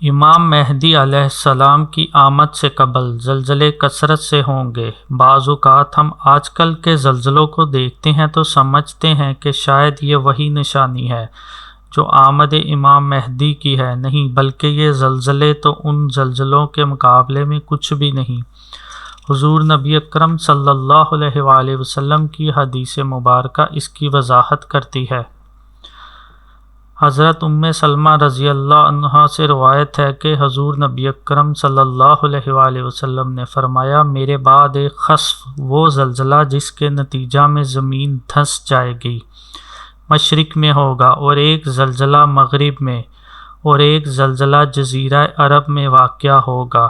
امام مہدی علیہ السلام کی آمد سے قبل زلزلے کثرت سے ہوں گے۔ بعض اوقات ہم آج کل کے زلزلوں کو دیکھتے ہیں تو سمجھتے ہیں کہ شاید یہ وہی نشانی ہے جو آمد امام مہدی کی ہے، نہیں بلکہ یہ زلزلے تو ان زلزلوں کے مقابلے میں کچھ بھی نہیں۔ حضور نبی اکرم صلی اللہ علیہ وآلہ وسلم کی حدیث مبارکہ اس کی وضاحت کرتی ہے۔ حضرت ام سلمہ رضی اللہ عنہا سے روایت ہے کہ حضور نبی اکرم صلی اللہ علیہ وآلہ وسلم نے فرمایا، میرے بعد ایک خسف، وہ زلزلہ جس کے نتیجہ میں زمین دھنس جائے گی، مشرق میں ہوگا، اور ایک زلزلہ مغرب میں، اور ایک زلزلہ جزیرہ عرب میں واقع ہوگا۔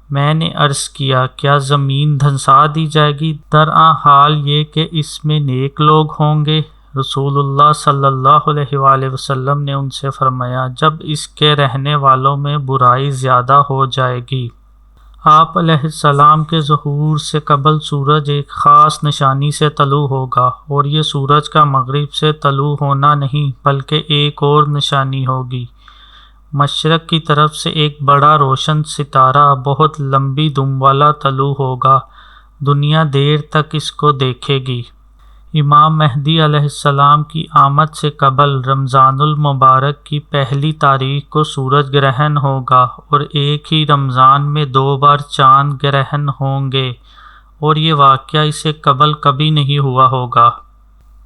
میں نے عرض کیا، کیا زمین دھنسا دی جائے گی؟ درآں حال یہ کہ اس میں نیک لوگ ہوں گے۔ رسول اللہ صلی اللہ علیہ وآلہ وسلم نے ان سے فرمایا، جب اس کے رہنے والوں میں برائی زیادہ ہو جائے گی۔ آپ علیہ السلام کے ظہور سے قبل سورج ایک خاص نشانی سے طلوع ہوگا، اور یہ سورج کا مغرب سے طلوع ہونا نہیں بلکہ ایک اور نشانی ہوگی۔ مشرق کی طرف سے ایک بڑا روشن ستارہ بہت لمبی دم والا طلوع ہوگا، دنیا دیر تک اس کو دیکھے گی۔ امام مہدی علیہ السلام کی آمد سے قبل رمضان المبارک کی پہلی تاریخ کو سورج گرہن ہوگا، اور ایک ہی رمضان میں 2 بار چاند گرہن ہوں گے، اور یہ واقعہ اس سے قبل کبھی نہیں ہوا ہوگا۔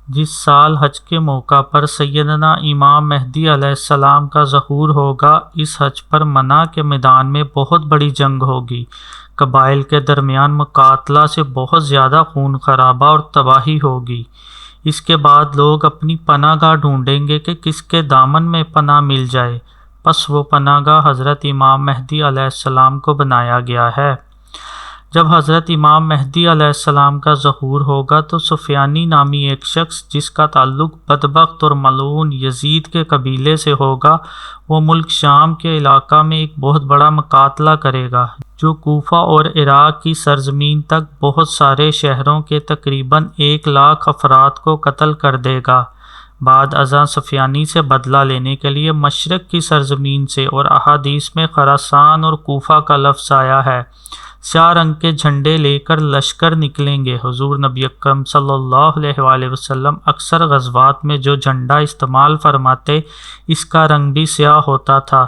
جس سال حج کے موقع پر سیدنا امام مہدی علیہ السلام کا ظہور ہوگا، اس حج پر منع کے میدان میں بہت بڑی جنگ ہوگی، قبائل کے درمیان مقاتلہ سے بہت زیادہ خون خرابہ اور تباہی ہوگی۔ اس کے بعد لوگ اپنی پناہ گاہ ڈھونڈیں گے کہ کس کے دامن میں پناہ مل جائے، پس وہ پناہ گاہ حضرت امام مہدی علیہ السلام کو بنایا گیا ہے۔ جب حضرت امام مہدی علیہ السلام کا ظہور ہوگا تو سفیانی نامی ایک شخص جس کا تعلق بدبخت اور ملعون یزید کے قبیلے سے ہوگا، وہ ملک شام کے علاقہ میں ایک بہت بڑا مقاتلہ کرے گا جو کوفہ اور عراق کی سرزمین تک بہت سارے شہروں کے تقریباً 1,00,000 افراد کو قتل کر دے گا۔ بعد ازاں سفیانی سے بدلہ لینے کے لیے مشرق کی سرزمین سے، اور احادیث میں خراسان اور کوفہ کا لفظ آیا ہے، سیاہ رنگ کے جھنڈے لے کر لشکر نکلیں گے۔ حضور نبی اکرم صلی اللہ علیہ وآلہ وسلم اکثر غزوات میں جو جھنڈا استعمال فرماتے، اس کا رنگ بھی سیاہ ہوتا تھا،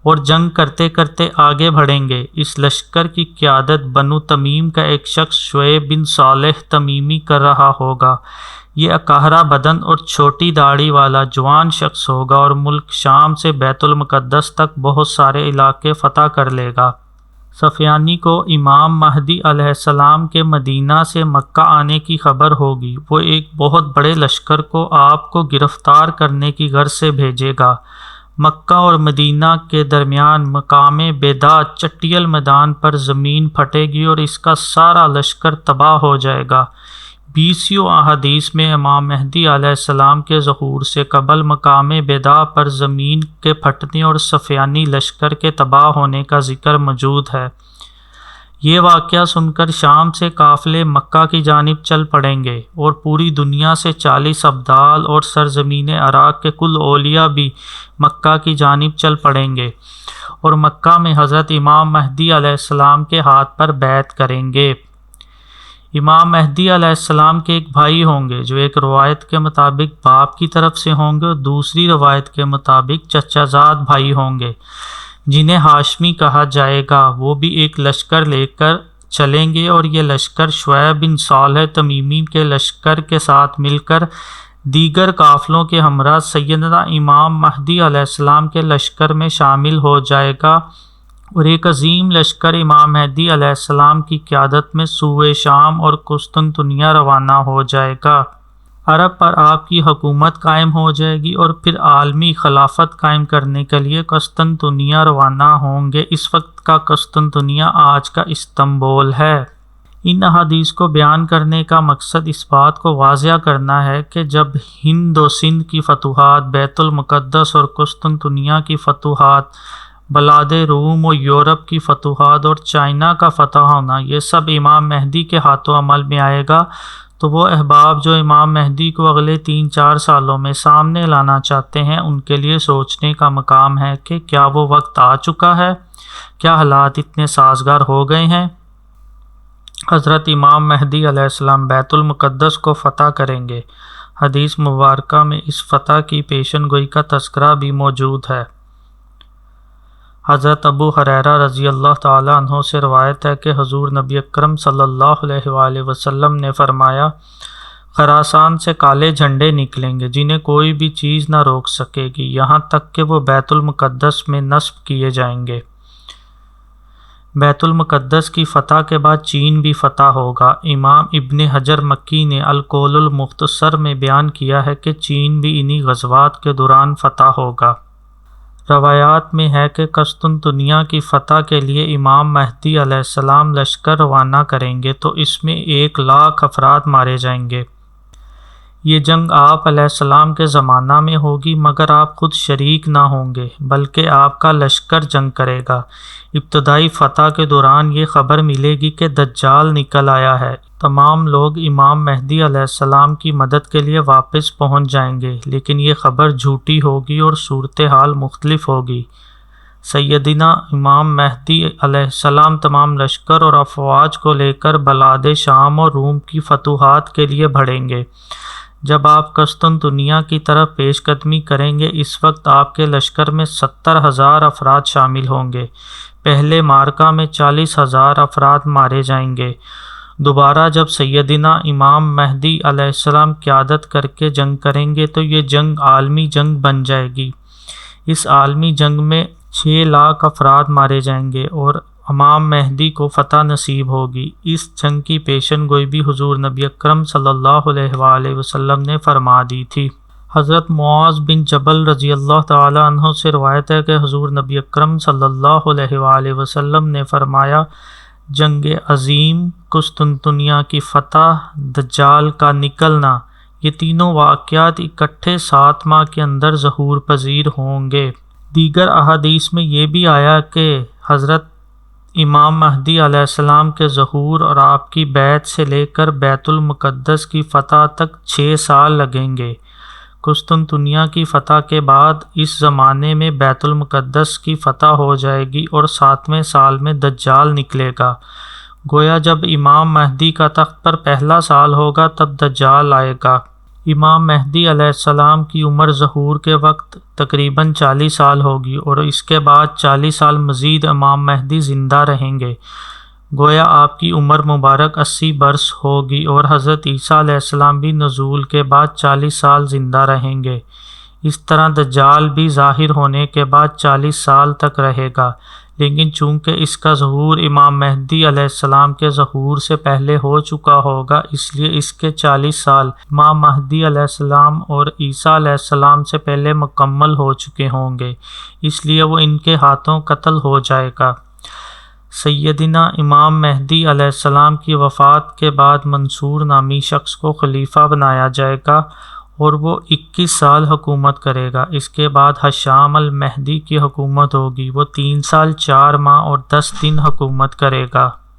اور جنگ کرتے کرتے آگے بڑھیں گے۔ اس لشکر کی قیادت بنو تمیم کا ایک شخص شعیب بن صالح تمیمی کر رہا ہوگا۔ یہ اکہرا بدن اور چھوٹی داڑھی والا جوان شخص ہوگا، اور ملک شام سے بیت المقدس تک بہت سارے علاقے فتح کر لے گا۔ سفیانی کو امام مہدی علیہ السلام کے مدینہ سے مکہ آنے کی خبر ہوگی۔ وہ ایک بہت بڑے لشکر کو آپ کو گرفتار کرنے کی غرض سے بھیجے گا۔ مکہ اور مدینہ کے درمیان مقام بیداد چٹیل میدان پر زمین پھٹے گی، اور اس کا سارا لشکر تباہ ہو جائے گا۔ 20 احادیث میں امام مہدی علیہ السلام کے ظہور سے قبل مقام بیداد پر زمین کے پھٹنے اور سفیانی لشکر کے تباہ ہونے کا ذکر موجود ہے۔ یہ واقعہ سن کر شام سے قافلے مکہ کی جانب چل پڑیں گے، اور پوری دنیا سے 40 ابدال اور سرزمین عراق کے کل اولیاء بھی مکہ کی جانب چل پڑیں گے، اور مکہ میں حضرت امام مہدی علیہ السلام کے ہاتھ پر بیعت کریں گے۔ امام مہدی علیہ السلام کے ایک بھائی ہوں گے جو ایک روایت کے مطابق باپ کی طرف سے ہوں گے، اور دوسری روایت کے مطابق چچا زاد بھائی ہوں گے جنہیں ہاشمی کہا جائے گا۔ وہ بھی ایک لشکر لے کر چلیں گے، اور یہ لشکر شعیب بن صالح تمیمی کے لشکر کے ساتھ مل کر دیگر قافلوں کے ہمراہ سیدنا امام مہدی علیہ السلام کے لشکر میں شامل ہو جائے گا، اور ایک عظیم لشکر امام مہدی علیہ السلام کی قیادت میں سوئے شام اور قسطنطنیہ روانہ ہو جائے گا۔ عرب پر آپ کی حکومت قائم ہو جائے گی، اور پھر عالمی خلافت قائم کرنے کے لیے قسطنطنیہ روانہ ہوں گے۔ اس وقت کا قسطنطنیہ آج کا استنبول ہے۔ ان احادیث کو بیان کرنے کا مقصد اس بات کو واضح کرنا ہے کہ جب ہند و سندھ کی فتوحات، بیت المقدس اور قسطنطنیہ کی فتوحات، بلاد روم و یورپ کی فتوحات اور چائنا کا فتح ہونا، یہ سب امام مہدی کے ہاتھوں عمل میں آئے گا، تو وہ احباب جو امام مہدی کو اگلے 3-4 سالوں میں سامنے لانا چاہتے ہیں ان کے لیے سوچنے کا مقام ہے کہ کیا وہ وقت آ چکا ہے؟ کیا حالات اتنے سازگار ہو گئے ہیں؟ حضرت امام مہدی علیہ السلام بیت المقدس کو فتح کریں گے۔ حدیث مبارکہ میں اس فتح کی پیشن گوئی کا تذکرہ بھی موجود ہے۔ حضرت ابو ہریرہ رضی اللہ تعالیٰ عنہ سے روایت ہے کہ حضور نبی اکرم صلی اللہ علیہ وآلہ وسلم نے فرمایا، خراسان سے کالے جھنڈے نکلیں گے جنہیں کوئی بھی چیز نہ روک سکے گی یہاں تک کہ وہ بیت المقدس میں نصب کیے جائیں گے۔ بیت المقدس کی فتح کے بعد چین بھی فتح ہوگا۔ امام ابن حجر مکی نے القول المختصر میں بیان کیا ہے کہ چین بھی انہی غزوات کے دوران فتح ہوگا۔ روایات میں ہے کہ قسطنطنیہ کی فتح کے لیے امام مہدی علیہ السلام لشکر روانہ کریں گے تو اس میں 1,00,000 افراد مارے جائیں گے۔ یہ جنگ آپ علیہ السلام کے زمانہ میں ہوگی مگر آپ خود شریک نہ ہوں گے بلکہ آپ کا لشکر جنگ کرے گا۔ ابتدائی فتح کے دوران یہ خبر ملے گی کہ دجال نکل آیا ہے۔ تمام لوگ امام مہدی علیہ السلام کی مدد کے لیے واپس پہنچ جائیں گے لیکن یہ خبر جھوٹی ہوگی اور صورتحال مختلف ہوگی۔ سیدنا امام مہدی علیہ السلام تمام لشکر اور افواج کو لے کر بلاد شام اور روم کی فتوحات کے لیے بڑھیں گے۔ جب آپ قسطنطنیہ کی طرف پیش قدمی کریں گے اس وقت آپ کے لشکر میں 70,000 افراد شامل ہوں گے۔ پہلے مارکہ میں 40,000 افراد مارے جائیں گے۔ دوبارہ جب سیدنا امام مہدی علیہ السلام قیادت کر کے جنگ کریں گے تو یہ جنگ عالمی جنگ بن جائے گی۔ اس عالمی جنگ میں 6,00,000 افراد مارے جائیں گے اور امام مہدی کو فتح نصیب ہوگی۔ اس جنگ کی پیشن گوئی بھی حضور نبی اکرم صلی اللہ علیہ وآلہ وسلم نے فرما دی تھی۔ حضرت معاذ بن جبل رضی اللہ تعالی عنہ سے روایت ہے کہ حضور نبی اکرم صلی اللہ علیہ وآلہ وسلم نے فرمایا، جنگ عظیم، قسطنطنیہ کی فتح، دجال کا نکلنا، یہ تینوں واقعات اکٹھے 7 ماہ کے اندر ظہور پذیر ہوں گے۔ دیگر احادیث میں یہ بھی آیا کہ حضرت امام مہدی علیہ السلام کے ظہور اور آپ کی بیعت سے لے کر بیت المقدس کی فتح تک 6 سال لگیں گے۔ قسطنطنیہ کی فتح کے بعد اس زمانے میں بیت المقدس کی فتح ہو جائے گی اور 7ویں سال میں دجال نکلے گا۔ گویا جب امام مہدی کا تخت پر پہلا سال ہوگا تب دجال آئے گا۔ امام مہدی علیہ السلام کی عمر ظہور کے وقت تقریباً 40 سال ہوگی اور اس کے بعد 40 سال مزید امام مہدی زندہ رہیں گے۔ گویا آپ کی عمر مبارک 80 برس ہوگی اور حضرت عیسیٰ علیہ السلام بھی نزول کے بعد 40 سال زندہ رہیں گے۔ اس طرح دجال بھی ظاہر ہونے کے بعد 40 سال تک رہے گا، لیکن چونکہ اس کا ظہور امام مہدی علیہ السلام کے ظہور سے پہلے ہو چکا ہوگا اس لیے اس کے 40 سال امام مہدی علیہ السلام اور عیسیٰ علیہ السلام سے پہلے مکمل ہو چکے ہوں گے، اس لیے وہ ان کے ہاتھوں قتل ہو جائے گا۔ سیدنا امام مہدی علیہ السلام کی وفات کے بعد منصور نامی شخص کو خلیفہ بنایا جائے گا اور وہ 21 سال حکومت کرے گا۔ اس کے بعد ہشام المہدی کی حکومت ہوگی، وہ 3 سال 4 ماہ اور 10 دن حکومت کرے گا۔